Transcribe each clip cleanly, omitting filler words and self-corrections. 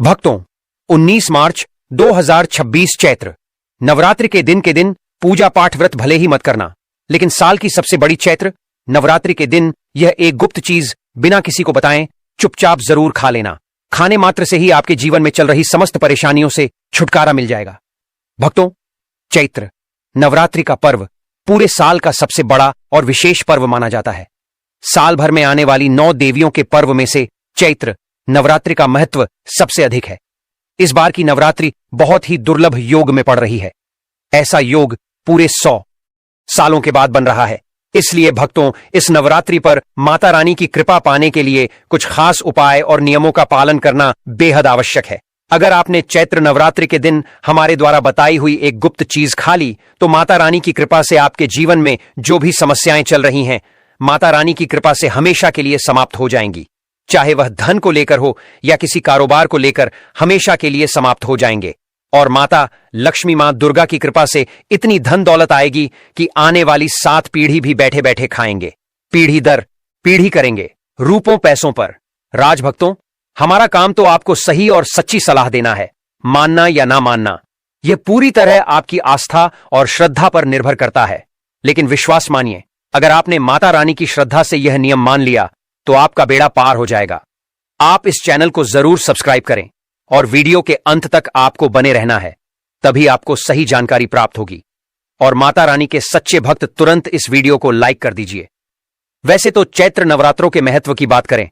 भक्तों, 19 मार्च 2026 चैत्र नवरात्रि के दिन पूजा पाठ व्रत भले ही मत करना, लेकिन साल की सबसे बड़ी चैत्र नवरात्रि के दिन यह एक गुप्त चीज बिना किसी को बताएं चुपचाप जरूर खा लेना। खाने मात्र से ही आपके जीवन में चल रही समस्त परेशानियों से छुटकारा मिल जाएगा। भक्तों, चैत्र नवरात्रि का पर्व पूरे साल का सबसे बड़ा और विशेष पर्व माना जाता है। साल भर में आने वाली 9 देवियों के पर्व में से चैत्र नवरात्रि का महत्व सबसे अधिक है। इस बार की नवरात्रि बहुत ही दुर्लभ योग में पड़ रही है। ऐसा योग पूरे 100 सालों के बाद बन रहा है। इसलिए भक्तों, इस नवरात्रि पर माता रानी की कृपा पाने के लिए कुछ खास उपाय और नियमों का पालन करना बेहद आवश्यक है। अगर आपने चैत्र नवरात्रि के दिन हमारे द्वारा बताई हुई एक गुप्त चीज खा ली, तो माता रानी की कृपा से आपके जीवन में जो भी समस्याएं चल रही हैं, माता रानी की कृपा से हमेशा के लिए समाप्त हो जाएंगी। चाहे वह धन को लेकर हो या किसी कारोबार को लेकर, हमेशा के लिए समाप्त हो जाएंगे। और माता लक्ष्मी, मां दुर्गा की कृपा से इतनी धन दौलत आएगी कि आने वाली 7 पीढ़ी भी बैठे बैठे खाएंगे। पीढ़ी दर पीढ़ी करेंगे रूपों पैसों पर। राजभक्तों, हमारा काम तो आपको सही और सच्ची सलाह देना है। मानना या ना मानना, यह पूरी तरह आपकी आस्था और श्रद्धा पर निर्भर करता है। लेकिन विश्वास मानिए, अगर आपने माता रानी की श्रद्धा से यह नियम मान लिया तो आपका बेड़ा पार हो जाएगा। आप इस चैनल को जरूर सब्सक्राइब करें और वीडियो के अंत तक आपको बने रहना है, तभी आपको सही जानकारी प्राप्त होगी। और माता रानी के सच्चे भक्त तुरंत इस वीडियो को लाइक कर दीजिए। वैसे तो चैत्र नवरात्रों के महत्व की बात करें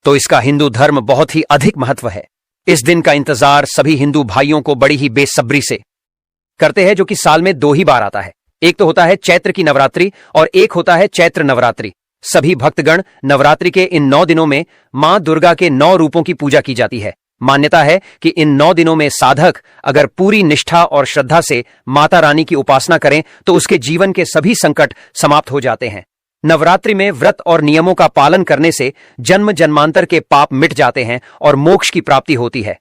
तो इसका हिंदू धर्म बहुत ही अधिक महत्व है। इस दिन का इंतजार सभी हिंदू भाइयों को बड़ी ही बेसब्री से करते हैं, जो कि साल में 2 ही बार आता है। एक तो होता है चैत्र की नवरात्रि और एक होता है चैत्र नवरात्रि। सभी भक्तगण नवरात्रि के इन 9 दिनों में मां दुर्गा के 9 रूपों की पूजा की जाती है। मान्यता है कि इन 9 दिनों में साधक अगर पूरी निष्ठा और श्रद्धा से माता रानी की उपासना करें तो उसके जीवन के सभी संकट समाप्त हो जाते हैं। नवरात्रि में व्रत और नियमों का पालन करने से जन्म जन्मांतर के पाप मिट जाते हैं और मोक्ष की प्राप्ति होती है।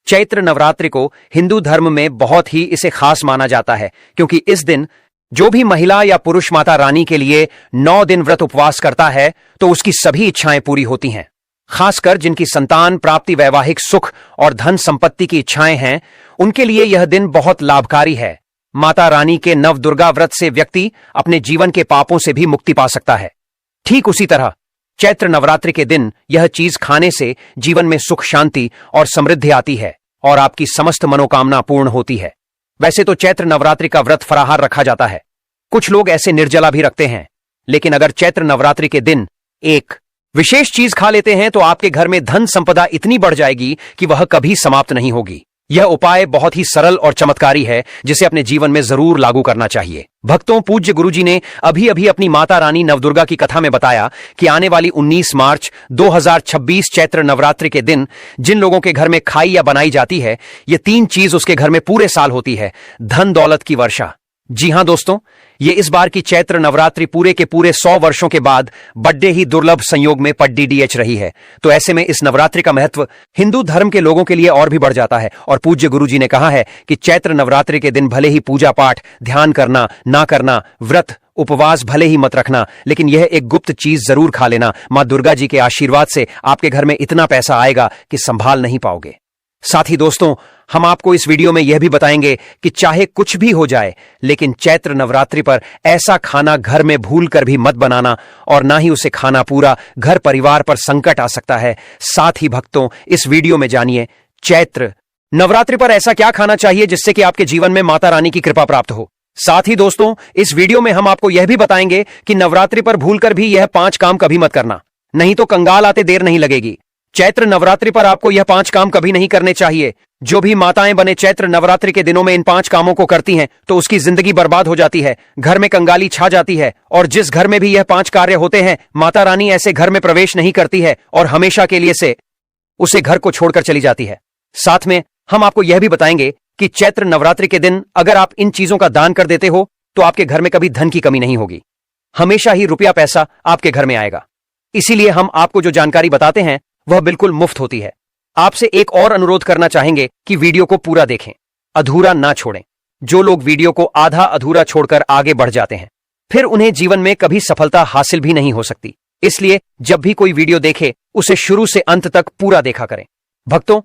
चैत्र नवरात्रि को हिंदू धर्म में बहुत ही इसे खास माना जाता है, क्योंकि इस दिन जो भी महिला या पुरुष माता रानी के लिए 9 दिन व्रत उपवास करता है तो उसकी सभी इच्छाएं पूरी होती हैं। खासकर जिनकी संतान प्राप्ति, वैवाहिक सुख और धन संपत्ति की इच्छाएं हैं, उनके लिए यह दिन बहुत लाभकारी है। माता रानी के नव दुर्गा व्रत से व्यक्ति अपने जीवन के पापों से भी मुक्ति पा सकता है। ठीक उसी तरह चैत्र नवरात्रि के दिन यह चीज खाने से जीवन में सुख, शांति और समृद्धि आती है और आपकी समस्त मनोकामना पूर्ण होती है। वैसे तो चैत्र नवरात्रि का व्रत फराहार रखा जाता है। कुछ लोग ऐसे निर्जला भी रखते हैं। लेकिन अगर चैत्र नवरात्रि के दिन एक विशेष चीज खा लेते हैं तो आपके घर में धन संपदा इतनी बढ़ जाएगी कि वह कभी समाप्त नहीं होगी। यह उपाय बहुत ही सरल और चमत्कारी है, जिसे अपने जीवन में जरूर लागू करना चाहिए। भक्तों, पूज्य गुरुजी ने अभी अभी अपनी माता रानी नवदुर्गा की कथा में बताया कि आने वाली 19 मार्च 2026 चैत्र नवरात्रि के दिन जिन लोगों के घर में खाई या बनाई जाती है, ये 3 चीज उसके घर में पूरे साल होती है। धन दौलत की वर्षा। जी हां दोस्तों, ये इस बार की चैत्र नवरात्रि पूरे के पूरे 100 वर्षों के बाद बड़े ही दुर्लभ संयोग में पड्डीडीएच रही है। तो ऐसे में इस नवरात्रि का महत्व हिंदू धर्म के लोगों के लिए और भी बढ़ जाता है। और पूज्य गुरुजी ने कहा है कि चैत्र नवरात्रि के दिन भले ही पूजा पाठ, ध्यान करना ना करना, व्रत उपवास भले ही मत रखना, लेकिन यह एक गुप्त चीज जरूर खा लेना। मां दुर्गा जी के आशीर्वाद से आपके घर में इतना पैसा आएगा कि संभाल नहीं पाओगे। साथ ही दोस्तों, हम आपको इस वीडियो में यह भी बताएंगे कि चाहे कुछ भी हो जाए, लेकिन चैत्र नवरात्रि पर ऐसा खाना घर में भूल कर भी मत बनाना, और ना ही उसे खाना पूरा घर परिवार पर संकट आ सकता है। साथ ही भक्तों, इस वीडियो में जानिए चैत्र नवरात्रि पर ऐसा क्या खाना चाहिए जिससे कि आपके जीवन में माता रानी की कृपा प्राप्त हो। साथ ही दोस्तों, इस वीडियो में हम आपको यह भी बताएंगे कि नवरात्रि पर भूलकर भी यह 5 काम कभी मत करना, नहीं तो कंगाल आते देर नहीं लगेगी। चैत्र नवरात्रि पर आपको यह 5 काम कभी नहीं करने चाहिए। जो भी माताएं बने चैत्र नवरात्रि के दिनों में इन 5 कामों को करती हैं तो उसकी जिंदगी बर्बाद हो जाती है, घर में कंगाली छा जाती है। और जिस घर में भी यह 5 कार्य होते हैं, माता रानी ऐसे घर में प्रवेश नहीं करती है और हमेशा के लिए से उसे घर को छोड़कर चली जाती है। साथ में हम आपको यह भी बताएंगे कि चैत्र नवरात्रि के दिन अगर आप इन चीजों का दान कर देते हो तो आपके घर में कभी धन की कमी नहीं होगी। हमेशा ही रुपया पैसा आपके घर में आएगा। इसीलिए हम आपको जो जानकारी बताते हैं वह बिल्कुल मुफ्त होती है। आपसे एक और अनुरोध करना चाहेंगे कि वीडियो को पूरा देखें, अधूरा ना छोड़ें। जो लोग वीडियो को आधा अधूरा छोड़कर आगे बढ़ जाते हैं, फिर उन्हें जीवन में कभी सफलता हासिल भी नहीं हो सकती। इसलिए जब भी कोई वीडियो देखे, उसे शुरू से अंत तक पूरा देखा करें। भक्तों,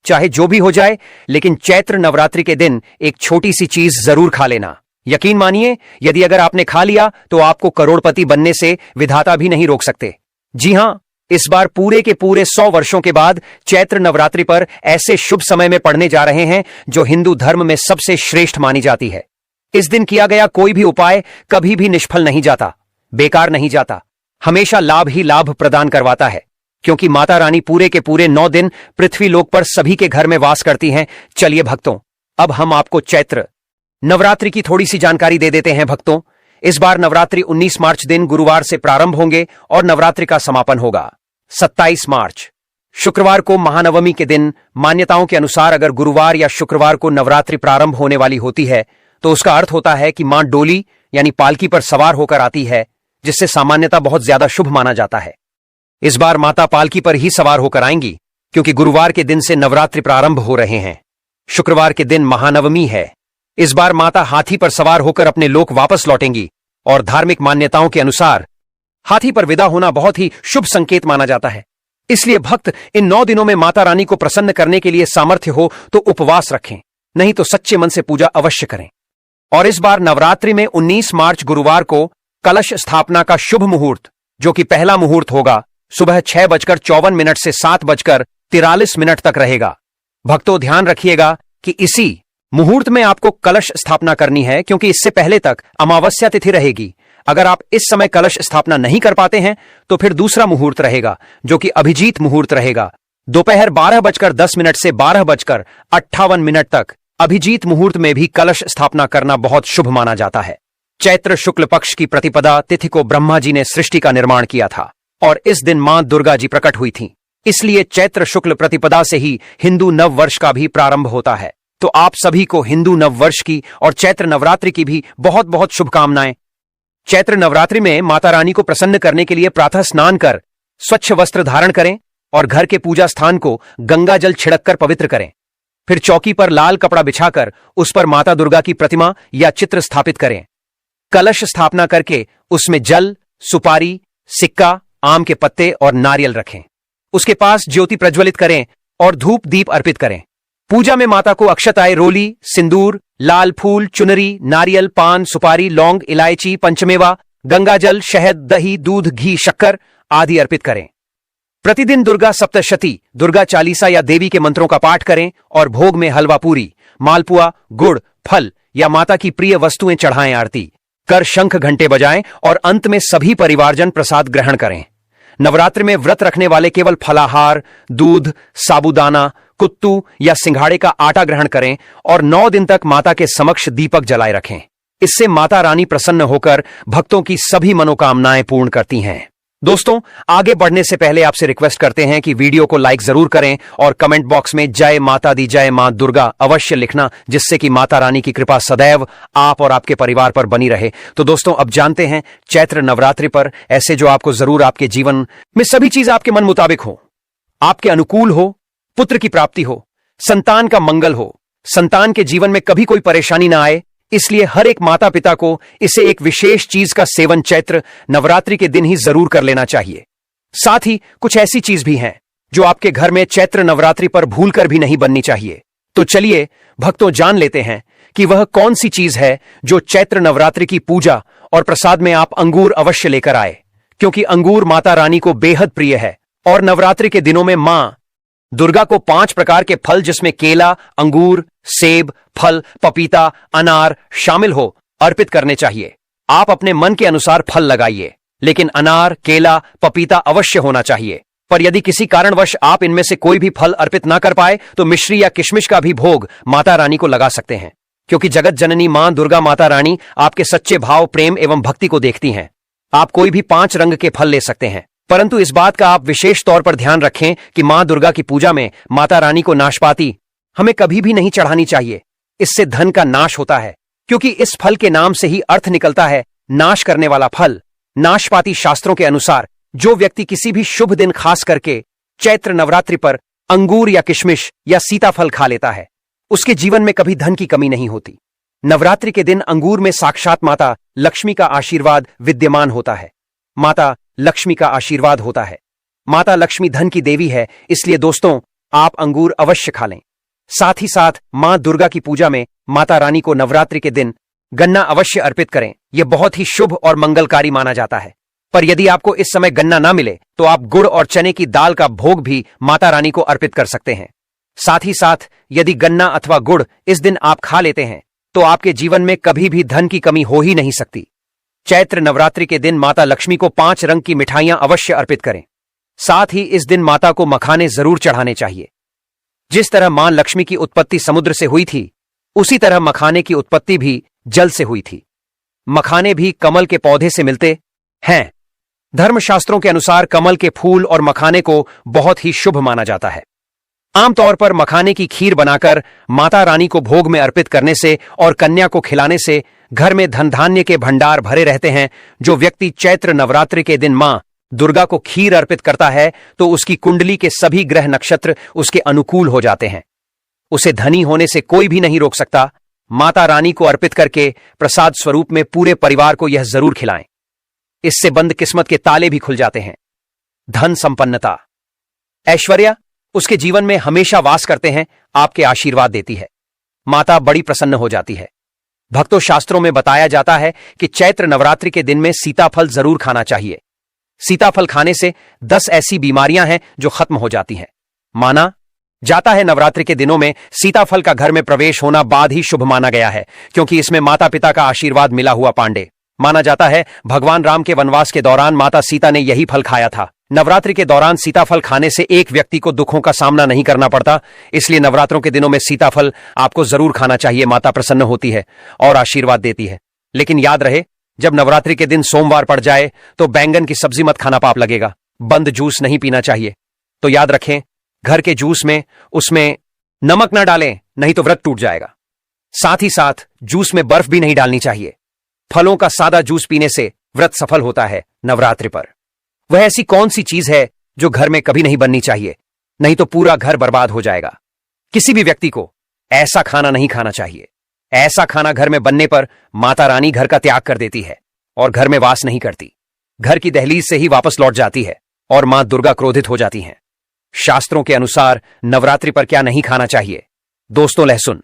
चाहे जो भी हो जाए, लेकिन चैत्र नवरात्रि के दिन एक छोटी सी चीज जरूर खा लेना। यकीन मानिए, यदि अगर आपने खा लिया तो आपको करोड़पति बनने से विधाता भी नहीं रोक सकते। जी हां, इस बार पूरे के पूरे 100 वर्षों के बाद चैत्र नवरात्रि पर ऐसे शुभ समय में पढ़ने जा रहे हैं जो हिंदू धर्म में सबसे श्रेष्ठ मानी जाती है। इस दिन किया गया कोई भी उपाय कभी भी निष्फल नहीं जाता, बेकार नहीं जाता, हमेशा लाभ ही लाभ प्रदान करवाता है, क्योंकि माता रानी पूरे के पूरे 9 दिन पृथ्वी लोक पर सभी के घर में वास करती हैं। चलिए भक्तों, अब हम आपको चैत्र नवरात्रि की थोड़ी सी जानकारी दे देते हैं। भक्तों, इस बार नवरात्रि 19 मार्च दिन गुरुवार से प्रारंभ होंगे और नवरात्रि का समापन होगा 27 मार्च शुक्रवार को महानवमी के दिन। मान्यताओं के अनुसार अगर गुरुवार या शुक्रवार को नवरात्रि प्रारंभ होने वाली होती है तो उसका अर्थ होता है कि मां डोली यानी पालकी पर सवार होकर आती है, जिससे सामान्यता बहुत ज्यादा शुभ माना जाता है। इस बार माता पालकी पर ही सवार होकर आएंगी, क्योंकि गुरुवार के दिन से नवरात्रि प्रारंभ हो रहे हैं। शुक्रवार के दिन महानवमी है। इस बार माता हाथी पर सवार होकर अपने लोक वापस लौटेंगी और धार्मिक मान्यताओं के अनुसार हाथी पर विदा होना बहुत ही शुभ संकेत माना जाता है। इसलिए भक्त इन 9 दिनों में माता रानी को प्रसन्न करने के लिए सामर्थ्य हो तो उपवास रखें, नहीं तो सच्चे मन से पूजा अवश्य करें। और इस बार नवरात्रि में 19 मार्च गुरुवार को कलश स्थापना का शुभ मुहूर्त, जो कि पहला मुहूर्त होगा, सुबह 6:54 से 7:43 तक रहेगा। भक्तों, ध्यान रखिएगा कि इसी मुहूर्त में आपको कलश स्थापना करनी है, क्योंकि इससे पहले तक अमावस्या तिथि रहेगी। अगर आप इस समय कलश स्थापना नहीं कर पाते हैं तो फिर दूसरा मुहूर्त रहेगा, जो कि अभिजीत मुहूर्त रहेगा। दोपहर 12:10 से 12:58 तक अभिजीत मुहूर्त में भी कलश स्थापना करना बहुत शुभ माना जाता है। चैत्र शुक्ल पक्ष की प्रतिपदा तिथि को ब्रह्मा जी ने सृष्टि का निर्माण किया था और इस दिन मां दुर्गा जी प्रकट हुई थीं। इसलिए चैत्र शुक्ल प्रतिपदा से ही हिंदू नव वर्ष का भी प्रारंभ होता है। तो आप सभी को हिंदू नव वर्ष की और चैत्र नवरात्रि की भी बहुत बहुत शुभकामनाएं। चैत्र नवरात्रि में माता रानी को प्रसन्न करने के लिए प्रातः स्नान कर स्वच्छ वस्त्र धारण करें और घर के पूजा स्थान को गंगा जल छिड़ककर पवित्र करें। फिर चौकी पर लाल कपड़ा बिछाकर उस पर माता दुर्गा की प्रतिमा या चित्र स्थापित करें। कलश स्थापना करके उसमें जल, सुपारी, सिक्का, आम के पत्ते और नारियल रखें। उसके पास ज्योति प्रज्वलित करें और धूप दीप अर्पित करें। पूजा में माता को अक्षताएं, रोली, सिंदूर, लाल फूल, चुनरी, नारियल, पान, सुपारी, लौंग, इलायची, पंचमेवा, गंगाजल, शहद, दही, दूध, घी, शक्कर आदि अर्पित करें। प्रतिदिन दुर्गा सप्तशती, दुर्गा चालीसा या देवी के मंत्रों का पाठ करें और भोग में हलवा पूरी, मालपुआ, गुड़, फल या माता की प्रिय वस्तुएं चढ़ाएं। आरती कर शंख घंटे बजाएं और अंत में सभी परिवारजन प्रसाद ग्रहण करें। नवरात्रि में व्रत रखने वाले केवल फलाहार, दूध, साबूदाना, कुत्तू या सिंघाड़े का आटा ग्रहण करें और 9 दिन तक माता के समक्ष दीपक जलाए रखें। इससे माता रानी प्रसन्न होकर भक्तों की सभी मनोकामनाएं पूर्ण करती हैं। दोस्तों, आगे बढ़ने से पहले आपसे रिक्वेस्ट करते हैं कि वीडियो को लाइक जरूर करें और कमेंट बॉक्स में जय माता दी, जय मां दुर्गा अवश्य लिखना, जिससे कि माता रानी की कृपा सदैव आप और आपके परिवार पर बनी रहे। तो दोस्तों, अब जानते हैं चैत्र नवरात्रि पर ऐसे जो आपको जरूर आपके जीवन में सभी चीज आपके मन मुताबिक हो, आपके अनुकूल हो, पुत्र की प्राप्ति हो, संतान का मंगल हो, संतान के जीवन में कभी कोई परेशानी ना आए। इसलिए हर एक माता पिता को इसे एक विशेष चीज का सेवन चैत्र नवरात्रि के दिन ही जरूर कर लेना चाहिए। साथ ही कुछ ऐसी चीज भी हैं जो आपके घर में चैत्र नवरात्रि पर भूलकर भी नहीं बननी चाहिए। तो चलिए भक्तों, जान लेते हैं कि वह कौन सी चीज है जो चैत्र नवरात्रि की पूजा और प्रसाद में आप अंगूर अवश्य लेकर आए, क्योंकि अंगूर माता रानी को बेहद प्रिय है और नवरात्रि के दिनों में मां दुर्गा को 5 प्रकार के फल, जिसमें केला, अंगूर, सेब, फल, पपीता, अनार शामिल हो, अर्पित करने चाहिए। आप अपने मन के अनुसार फल लगाइए, लेकिन अनार, केला, पपीता अवश्य होना चाहिए। पर यदि किसी कारणवश आप इनमें से कोई भी फल अर्पित ना कर पाए तो मिश्री या किशमिश का भी भोग माता रानी को लगा सकते हैं, क्योंकि जगत जननी मां दुर्गा माता रानी आपके सच्चे भाव, प्रेम एवं भक्ति को देखती हैं। आप कोई भी 5 रंग के फल ले सकते हैं, परंतु इस बात का आप विशेष तौर पर ध्यान रखें कि मां दुर्गा की पूजा में माता रानी को नाशपाती हमें कभी भी नहीं चढ़ानी चाहिए। इससे धन का नाश होता है, क्योंकि इस फल के नाम से ही अर्थ निकलता है नाश करने वाला फल। नाशपाती शास्त्रों के अनुसार जो व्यक्ति किसी भी शुभ दिन खास करके चैत्र नवरात्रि पर अंगूर या किशमिश या सीताफल खा लेता है, उसके जीवन में कभी धन की कमी नहीं होती। नवरात्रि के दिन अंगूर में साक्षात माता लक्ष्मी का आशीर्वाद विद्यमान होता है। माता लक्ष्मी का आशीर्वाद होता है। माता लक्ष्मी धन की देवी है। इसलिए दोस्तों, आप अंगूर अवश्य खा लें। साथ ही साथ मां दुर्गा की पूजा में माता रानी को नवरात्रि के दिन गन्ना अवश्य अर्पित करें। यह बहुत ही शुभ और मंगलकारी माना जाता है। पर यदि आपको इस समय गन्ना ना मिले तो आप गुड़ और चने की दाल का भोग भी माता रानी को अर्पित कर सकते हैं। साथ ही साथ यदि गन्ना अथवा गुड़ इस दिन आप खा लेते हैं तो आपके जीवन में कभी भी धन की कमी हो ही नहीं सकती। चैत्र नवरात्रि के दिन माता लक्ष्मी को 5 रंग की मिठाइयां अवश्य अर्पित करें। साथ ही इस दिन माता को मखाने जरूर चढ़ाने चाहिए। जिस तरह मां लक्ष्मी की उत्पत्ति समुद्र से हुई थी, उसी तरह मखाने की उत्पत्ति भी जल से हुई थी। मखाने भी कमल के पौधे से मिलते हैं। धर्मशास्त्रों के अनुसार कमल के फूल और मखाने को बहुत ही शुभ माना जाता है। आमतौर पर मखाने की खीर बनाकर माता रानी को भोग में अर्पित करने से और कन्या को खिलाने से घर में धन धान्य के भंडार भरे रहते हैं। जो व्यक्ति चैत्र नवरात्रि के दिन मां दुर्गा को खीर अर्पित करता है तो उसकी कुंडली के सभी ग्रह नक्षत्र उसके अनुकूल हो जाते हैं। उसे धनी होने से कोई भी नहीं रोक सकता। माता रानी को अर्पित करके प्रसाद स्वरूप में पूरे परिवार को यह जरूर खिलाएं। इससे बंद किस्मत के ताले भी खुल जाते हैं। धन संपन्नता, ऐश्वर्य उसके जीवन में हमेशा वास करते हैं। आपके आशीर्वाद देती है। माता बड़ी प्रसन्न हो जाती है। भक्तों, शास्त्रों में बताया जाता है कि चैत्र नवरात्रि के दिन में सीताफल जरूर खाना चाहिए। सीताफल खाने से 10 ऐसी बीमारियां हैं जो खत्म हो जाती हैं। माना जाता है नवरात्रि के दिनों में सीताफल का घर में प्रवेश होना बाद ही शुभ माना गया है, क्योंकि इसमें माता पिता का आशीर्वाद मिला हुआ पांडे। माना जाता है भगवान राम के वनवास के दौरान माता सीता ने यही फल खाया था। नवरात्रि के दौरान सीताफल खाने से एक व्यक्ति को दुखों का सामना नहीं करना पड़ता। इसलिए नवरात्रों के दिनों में सीताफल आपको जरूर खाना चाहिए। माता प्रसन्न होती है और आशीर्वाद देती है। लेकिन याद रहे, जब नवरात्रि के दिन सोमवार पड़ जाए तो बैंगन की सब्जी मत खाना, पाप लगेगा। बंद जूस नहीं पीना चाहिए। तो याद रखें, घर के जूस में उसमें नमक ना डालें, नहीं तो व्रत टूट जाएगा। साथ ही साथ जूस में बर्फ भी नहीं डालनी चाहिए। फलों का सादा जूस पीने से व्रत सफल होता है। नवरात्रि पर वह ऐसी कौन सी चीज है जो घर में कभी नहीं बननी चाहिए, नहीं तो पूरा घर बर्बाद हो जाएगा। किसी भी व्यक्ति को ऐसा खाना नहीं खाना चाहिए। ऐसा खाना घर में बनने पर माता रानी घर का त्याग कर देती है और घर में वास नहीं करती। घर की दहलीज से ही वापस लौट जाती है और मां दुर्गा क्रोधित हो जाती हैं। शास्त्रों के अनुसार नवरात्रि पर क्या नहीं खाना चाहिए? दोस्तों, लहसुन,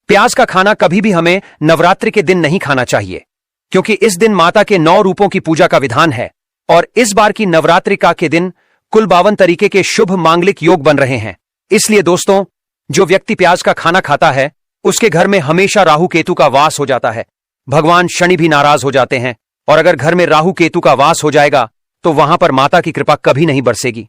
प्याज का खाना कभी भी हमें नवरात्रि के दिन नहीं खाना चाहिए, क्योंकि इस दिन माता के 9 रूपों की पूजा का विधान है और इस बार की नवरात्रिका के दिन कुल 52 तरीके के शुभ मांगलिक योग बन रहे हैं। इसलिए दोस्तों, जो व्यक्ति प्याज का खाना खाता है उसके घर में हमेशा राहु केतु का वास हो जाता है। भगवान शनि भी नाराज हो जाते हैं और अगर घर में राहु केतु का वास हो जाएगा तो वहां पर माता की कृपा कभी नहीं बरसेगी।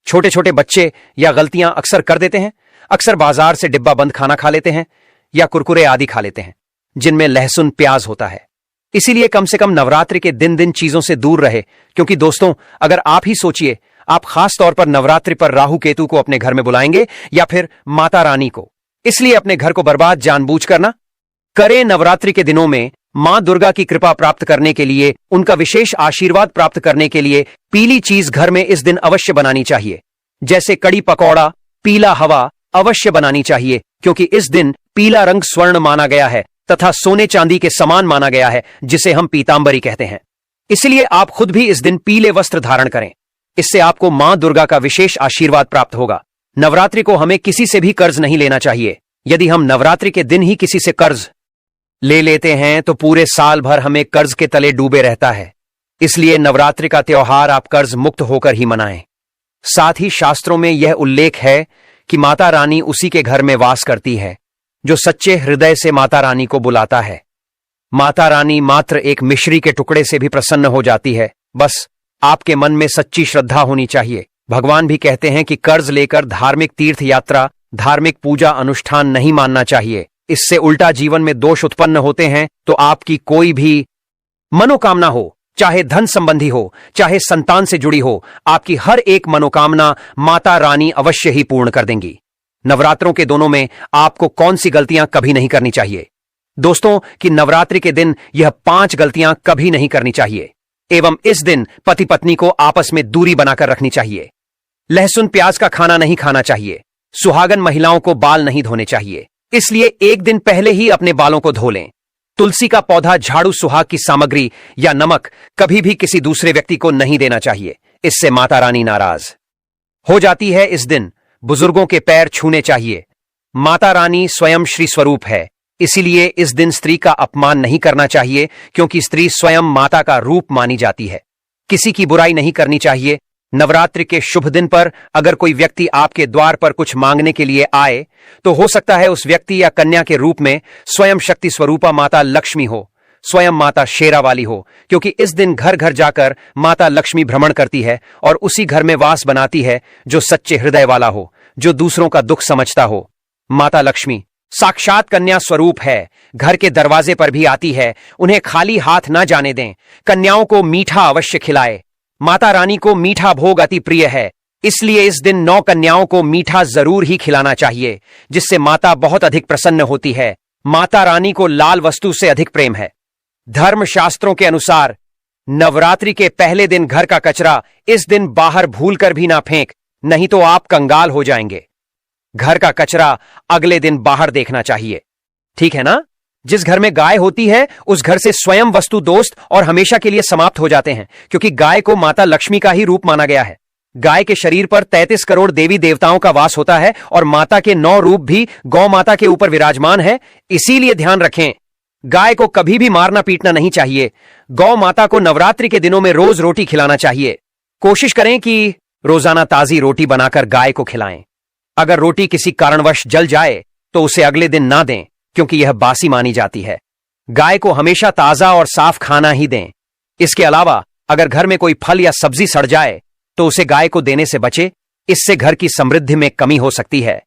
छोटे छोटे बच्चे या गलतियां अक्सर कर देते हैं। अक्सर बाजार से डिब्बा बंद खाना खा लेते हैं या कुरकुरे आदि खा लेते हैं जिनमें लहसुन प्याज होता है। इसीलिए कम से कम नवरात्रि के दिन चीजों से दूर रहे, क्योंकि दोस्तों, अगर आप ही सोचिए, आप खास तौर पर नवरात्रि पर राहु केतु को अपने घर में बुलाएंगे या फिर माता रानी को। इसलिए अपने घर को बर्बाद जानबूझकर ना करें। नवरात्रि के दिनों में मां दुर्गा की कृपा प्राप्त करने के लिए, उनका विशेष आशीर्वाद प्राप्त करने के लिए पीली चीज घर में इस दिन अवश्य बनानी चाहिए। जैसे कड़ी पकौड़ा, पीला हवा अवश्य बनानी चाहिए, क्योंकि इस दिन पीला रंग स्वर्ण माना गया है तथा सोने चांदी के समान माना गया है, जिसे हम पीतांबरी कहते हैं। इसलिए आप खुद भी इस दिन पीले वस्त्र धारण करें। इससे आपको मां दुर्गा का विशेष आशीर्वाद प्राप्त होगा। नवरात्रि को हमें किसी से भी कर्ज नहीं लेना चाहिए। यदि हम नवरात्रि के दिन ही किसी से कर्ज ले लेते हैं तो पूरे साल भर हमें कर्ज के तले डूबे रहता है। इसलिए नवरात्रि का त्योहार आप कर्ज मुक्त होकर ही मनाएं। साथ ही शास्त्रों में यह उल्लेख है कि माता रानी उसी के घर में वास करती है जो सच्चे हृदय से माता रानी को बुलाता है। माता रानी मात्र एक मिश्री के टुकड़े से भी प्रसन्न हो जाती है। बस आपके मन में सच्ची श्रद्धा होनी चाहिए। भगवान भी कहते हैं कि कर्ज लेकर धार्मिक तीर्थ यात्रा, धार्मिक पूजा अनुष्ठान नहीं मानना चाहिए। इससे उल्टा जीवन में दोष उत्पन्न होते हैं। तो आपकी कोई भी मनोकामना हो, चाहे धन संबंधी हो, चाहे संतान से जुड़ी हो, आपकी हर एक मनोकामना माता रानी अवश्य ही पूर्ण कर देंगी। नवरात्रों के दोनों में आपको कौन सी गलतियां कभी नहीं करनी चाहिए? दोस्तों, कि नवरात्रि के दिन यह 5 गलतियां कभी नहीं करनी चाहिए। एवं इस दिन पति पत्नी को आपस में दूरी बनाकर रखनी चाहिए। लहसुन प्याज का खाना नहीं खाना चाहिए। सुहागन महिलाओं को बाल नहीं धोने चाहिए, इसलिए एक दिन पहले ही अपने बालों को धो लें। तुलसी का पौधा, झाड़ू, सुहाग की सामग्री या नमक कभी भी किसी दूसरे व्यक्ति को नहीं देना चाहिए। इससे माता रानी नाराज हो जाती है। इस दिन बुजुर्गों के पैर छूने चाहिए। माता रानी स्वयं श्री स्वरूप है, इसीलिए इस दिन स्त्री का अपमान नहीं करना चाहिए, क्योंकि स्त्री स्वयं माता का रूप मानी जाती है। किसी की बुराई नहीं करनी चाहिए। नवरात्रि के शुभ दिन पर अगर कोई व्यक्ति आपके द्वार पर कुछ मांगने के लिए आए, तो हो सकता है उस व्यक्ति या कन्या के रूप में स्वयं शक्ति स्वरूपा माता लक्ष्मी हो, स्वयं माता शेरा वाली हो, क्योंकि इस दिन घर घर जाकर माता लक्ष्मी भ्रमण करती है और उसी घर में वास बनाती है जो सच्चे हृदय वाला हो, जो दूसरों का दुख समझता हो। माता लक्ष्मी साक्षात कन्या स्वरूप है, घर के दरवाजे पर भी आती है। उन्हें खाली हाथ न जाने दें। कन्याओं को मीठा अवश्य खिलाए। माता रानी को मीठा भोग अति प्रिय है, इसलिए इस दिन 9 कन्याओं को मीठा जरूर ही खिलाना चाहिए, जिससे माता बहुत अधिक प्रसन्न होती है। माता रानी को लाल वस्तु से अधिक प्रेम है। धर्मशास्त्रों के अनुसार नवरात्रि के पहले दिन घर का कचरा इस दिन बाहर भूलकर भी ना फेंक, नहीं तो आप कंगाल हो जाएंगे। घर का कचरा अगले दिन बाहर देखना चाहिए, ठीक है ना? जिस घर में गाय होती है उस घर से स्वयं वस्तु दोस्त और हमेशा के लिए समाप्त हो जाते हैं, क्योंकि गाय को माता लक्ष्मी का ही रूप माना गया है। गाय के शरीर पर 33 करोड़ देवी देवताओं का वास होता है और माता के 9 रूप भी गौ माता के ऊपर विराजमान है, इसीलिए ध्यान रखें, गाय को कभी भी मारना पीटना नहीं चाहिए। गौ माता को नवरात्रि के दिनों में रोज रोटी खिलाना चाहिए। कोशिश करें कि रोजाना ताजी रोटी बनाकर गाय को खिलाएं। अगर रोटी किसी कारणवश जल जाए तो उसे अगले दिन ना दें, क्योंकि यह बासी मानी जाती है। गाय को हमेशा ताजा और साफ खाना ही दें। इसके अलावा अगर घर में कोई फल या सब्जी सड़ जाए तो उसे गाय को देने से बचे, इससे घर की समृद्धि में कमी हो सकती है।